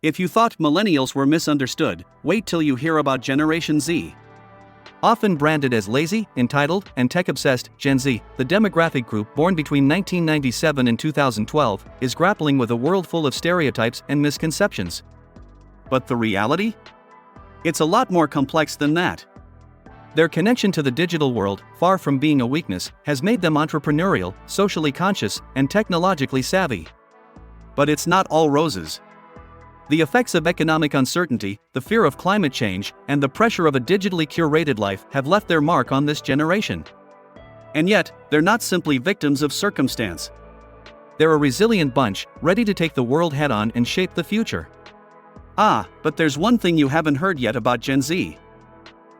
If you thought millennials were misunderstood, wait till you hear about Generation Z. Often branded as lazy, entitled, and tech-obsessed, Gen Z, the demographic group born between 1997 and 2012, is grappling with a world full of stereotypes and misconceptions. But the reality? It's a lot more complex than that. Their connection to the digital world, far from being a weakness, has made them entrepreneurial, socially conscious, and technologically savvy. But it's not all roses. The effects of economic uncertainty, the fear of climate change, and the pressure of a digitally curated life have left their mark on this generation. And yet, they're not simply victims of circumstance. They're a resilient bunch, ready to take the world head-on and shape the future. But there's one thing you haven't heard yet about Gen Z.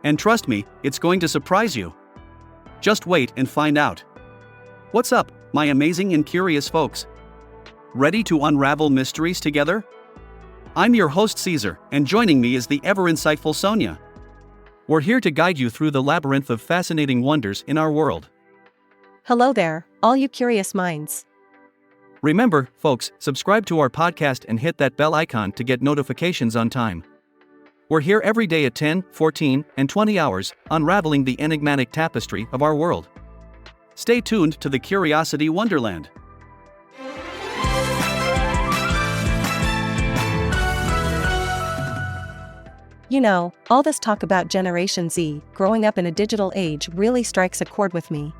And trust me, it's going to surprise you. Just wait and find out. What's up, my amazing and curious folks? Ready to unravel mysteries together? I'm your host Caesar, and joining me is the ever-insightful Sonia. We're here to guide you through the labyrinth of fascinating wonders in our world. Hello there, all you curious minds. Remember, folks, subscribe to our podcast and hit that bell icon to get notifications on time. We're here every day at 10, 14, and 20 hours, unraveling the enigmatic tapestry of our world. Stay tuned to the Curiosity Wonderland. You know, all this talk about Generation Z, growing up in a digital age, really strikes a chord with me.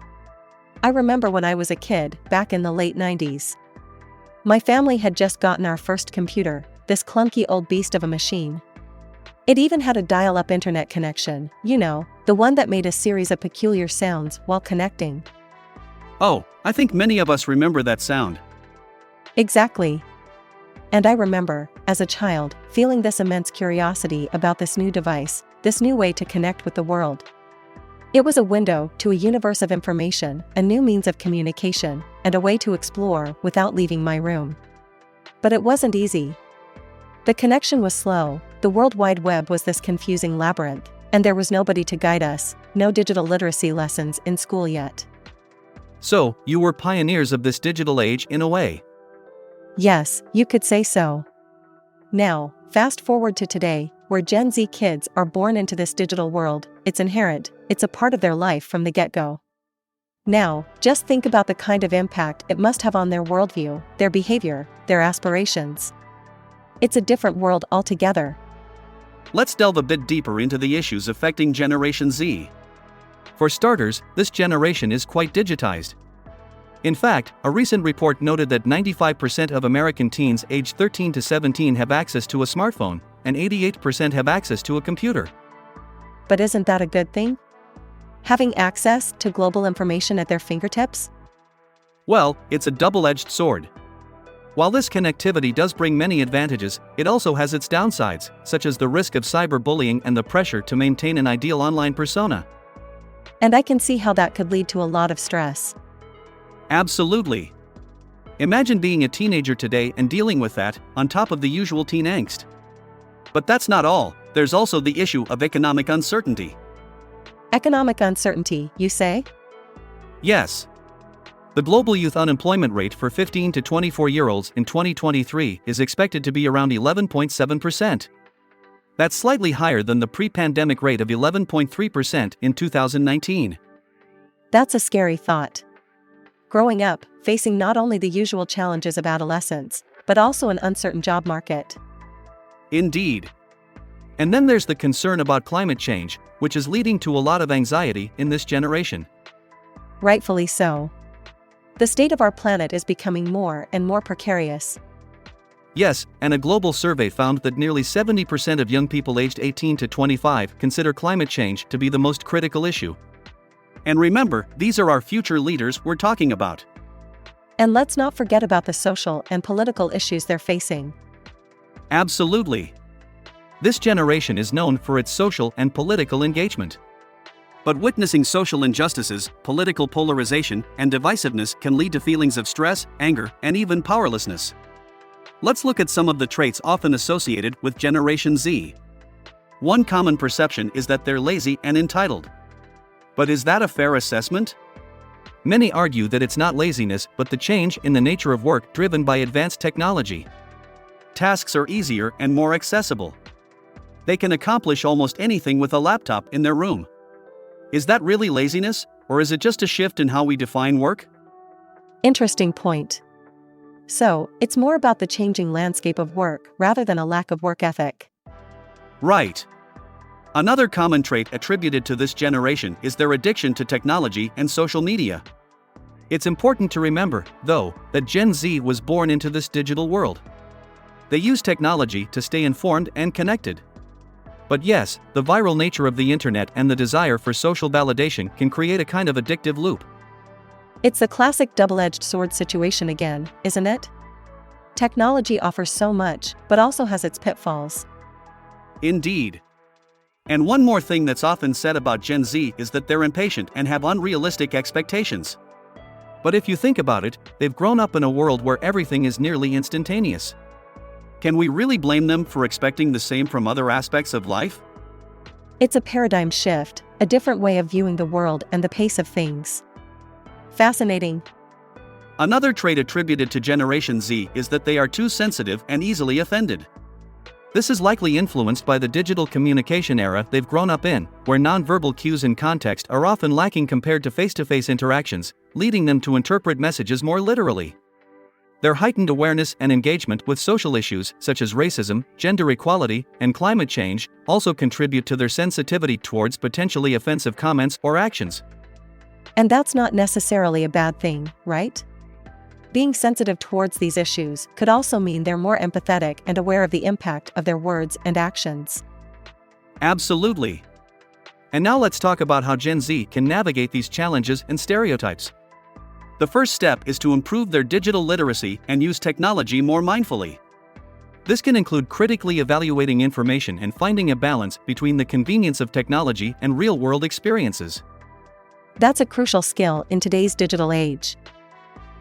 I remember when I was a kid, back in the late 90s. My family had just gotten our first computer, this clunky old beast of a machine. It even had a dial-up internet connection, you know, the one that made a series of peculiar sounds while connecting. Oh, I think many of us remember that sound. Exactly. And I remember, as a child, feeling this immense curiosity about this new device, this new way to connect with the world. It was a window to a universe of information, a new means of communication, and a way to explore without leaving my room. But it wasn't easy. The connection was slow, the World Wide Web was this confusing labyrinth, and there was nobody to guide us, no digital literacy lessons in school yet. So, you were pioneers of this digital age in a way. Yes, you could say so. Now, fast forward to today, where Gen Z kids are born into this digital world. It's inherent, it's a part of their life from the get-go. Now, just think about the kind of impact it must have on their worldview, their behavior, their aspirations. It's a different world altogether. Let's delve a bit deeper into the issues affecting Generation Z. For starters, this generation is quite digitized. In fact, a recent report noted that 95% of American teens aged 13 to 17 have access to a smartphone, and 88% have access to a computer. But isn't that a good thing? Having access to global information at their fingertips? Well, it's a double-edged sword. While this connectivity does bring many advantages, it also has its downsides, such as the risk of cyberbullying and the pressure to maintain an ideal online persona. And I can see how that could lead to a lot of stress. Absolutely. Imagine being a teenager today and dealing with that, on top of the usual teen angst. But that's not all, there's also the issue of economic uncertainty. Economic uncertainty, you say? Yes. The global youth unemployment rate for 15 to 24-year-olds in 2023 is expected to be around 11.7%. That's slightly higher than the pre-pandemic rate of 11.3% in 2019. That's a scary thought. Growing up, facing not only the usual challenges of adolescence, but also an uncertain job market. Indeed. And then there's the concern about climate change, which is leading to a lot of anxiety in this generation. Rightfully so. The state of our planet is becoming more and more precarious. Yes, and a global survey found that nearly 70% of young people aged 18 to 25 consider climate change to be the most critical issue. And remember, these are our future leaders we're talking about. And let's not forget about the social and political issues they're facing. Absolutely. This generation is known for its social and political engagement. But witnessing social injustices, political polarization, and divisiveness can lead to feelings of stress, anger, and even powerlessness. Let's look at some of the traits often associated with Generation Z. One common perception is that they're lazy and entitled. But is that a fair assessment? Many argue that it's not laziness but the change in the nature of work driven by advanced technology. tasks are easier and more accessible. They can accomplish almost anything with a laptop in their room. Is that really laziness, or is it just a shift in how we define work? Interesting point. So, it's more about the changing landscape of work rather than a lack of work ethic. Right. Another common trait attributed to this generation is their addiction to technology and social media. It's important to remember, though, that Gen Z was born into this digital world. They use technology to stay informed and connected. But yes, the viral nature of the internet and the desire for social validation can create a kind of addictive loop. It's the classic double-edged sword situation again, isn't it? Technology offers so much, but also has its pitfalls. Indeed. And one more thing that's often said about Gen Z is that they're impatient and have unrealistic expectations. But if you think about it, they've grown up in a world where everything is nearly instantaneous. Can we really blame them for expecting the same from other aspects of life? It's a paradigm shift, a different way of viewing the world and the pace of things. Fascinating. Another trait attributed to Generation Z is that they are too sensitive and easily offended. This is likely influenced by the digital communication era they've grown up in, where nonverbal cues and context are often lacking compared to face-to-face interactions, leading them to interpret messages more literally. Their heightened awareness and engagement with social issues such as racism, gender equality, and climate change also contribute to their sensitivity towards potentially offensive comments or actions. And that's not necessarily a bad thing, right? Being sensitive towards these issues could also mean they're more empathetic and aware of the impact of their words and actions. Absolutely. And now let's talk about how Gen Z can navigate these challenges and stereotypes. The first step is to improve their digital literacy and use technology more mindfully. This can include critically evaluating information and finding a balance between the convenience of technology and real-world experiences. That's a crucial skill in today's digital age.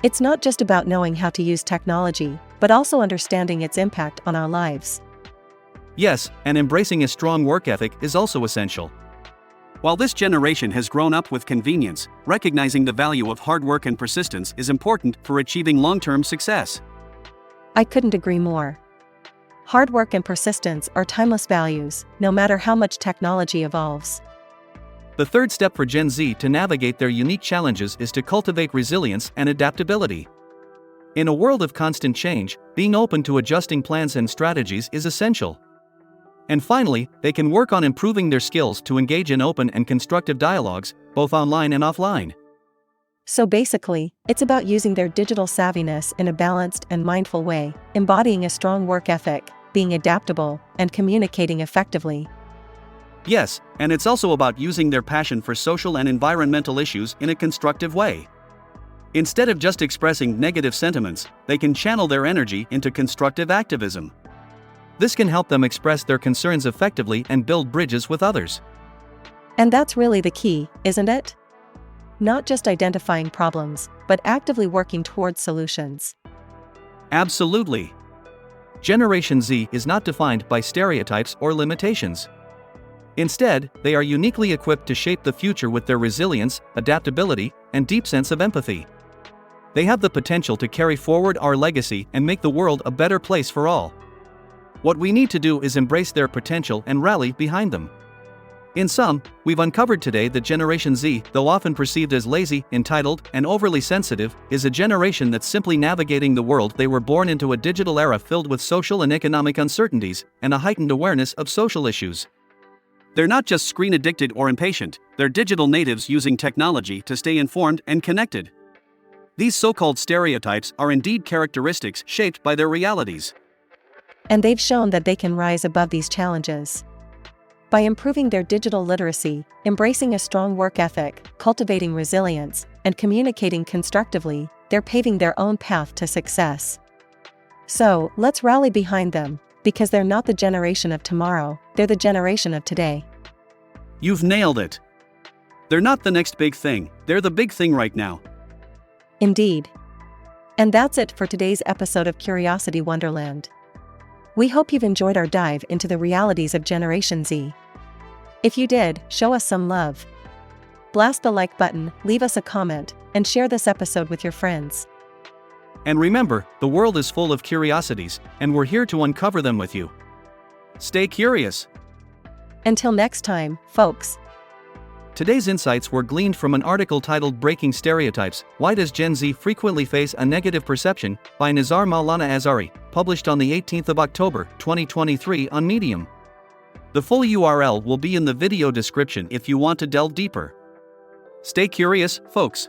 It's not just about knowing how to use technology, but also understanding its impact on our lives. Yes, and embracing a strong work ethic is also essential. While this generation has grown up with convenience, recognizing the value of hard work and persistence is important for achieving long-term success. I couldn't agree more. Hard work and persistence are timeless values, no matter how much technology evolves. The third step for Gen Z to navigate their unique challenges is to cultivate resilience and adaptability. In a world of constant change, being open to adjusting plans and strategies is essential. And finally, they can work on improving their skills to engage in open and constructive dialogues, both online and offline. So basically, it's about using their digital savviness in a balanced and mindful way, embodying a strong work ethic, being adaptable, and communicating effectively. Yes, and it's also about using their passion for social and environmental issues in a constructive way. Instead of just expressing negative sentiments, they can channel their energy into constructive activism. This can help them express their concerns effectively and build bridges with others. And that's really the key, isn't it? Not just identifying problems, but actively working towards solutions. Absolutely. Generation Z is not defined by stereotypes or limitations. Instead, they are uniquely equipped to shape the future with their resilience, adaptability, and deep sense of empathy. They have the potential to carry forward our legacy and make the world a better place for all. What we need to do is embrace their potential and rally behind them. In sum, we've uncovered today that Generation Z, though often perceived as lazy, entitled, and overly sensitive, is a generation that's simply navigating the world. They were born into a digital era filled with social and economic uncertainties, and a heightened awareness of social issues. They're not just screen-addicted or impatient, they're digital natives using technology to stay informed and connected. These so-called stereotypes are indeed characteristics shaped by their realities. And they've shown that they can rise above these challenges. By improving their digital literacy, embracing a strong work ethic, cultivating resilience, and communicating constructively, they're paving their own path to success. So, let's rally behind them, because they're not the generation of tomorrow, they're the generation of today. You've nailed it. They're not the next big thing, they're the big thing right now. Indeed. And that's it for today's episode of Curiosity Wonderland. We hope you've enjoyed our dive into the realities of Generation Z. If you did, show us some love. Blast the like button, leave us a comment, and share this episode with your friends. And remember, the world is full of curiosities, and we're here to uncover them with you. Stay curious. Until next time, folks. Today's insights were gleaned from an article titled Breaking Stereotypes, Why Does Gen Z Frequently Face a Negative Perception? By Nizar Maulana Azari, published on the 18th of October, 2023 on Medium. The full URL will be in the video description if you want to delve deeper. Stay curious, folks.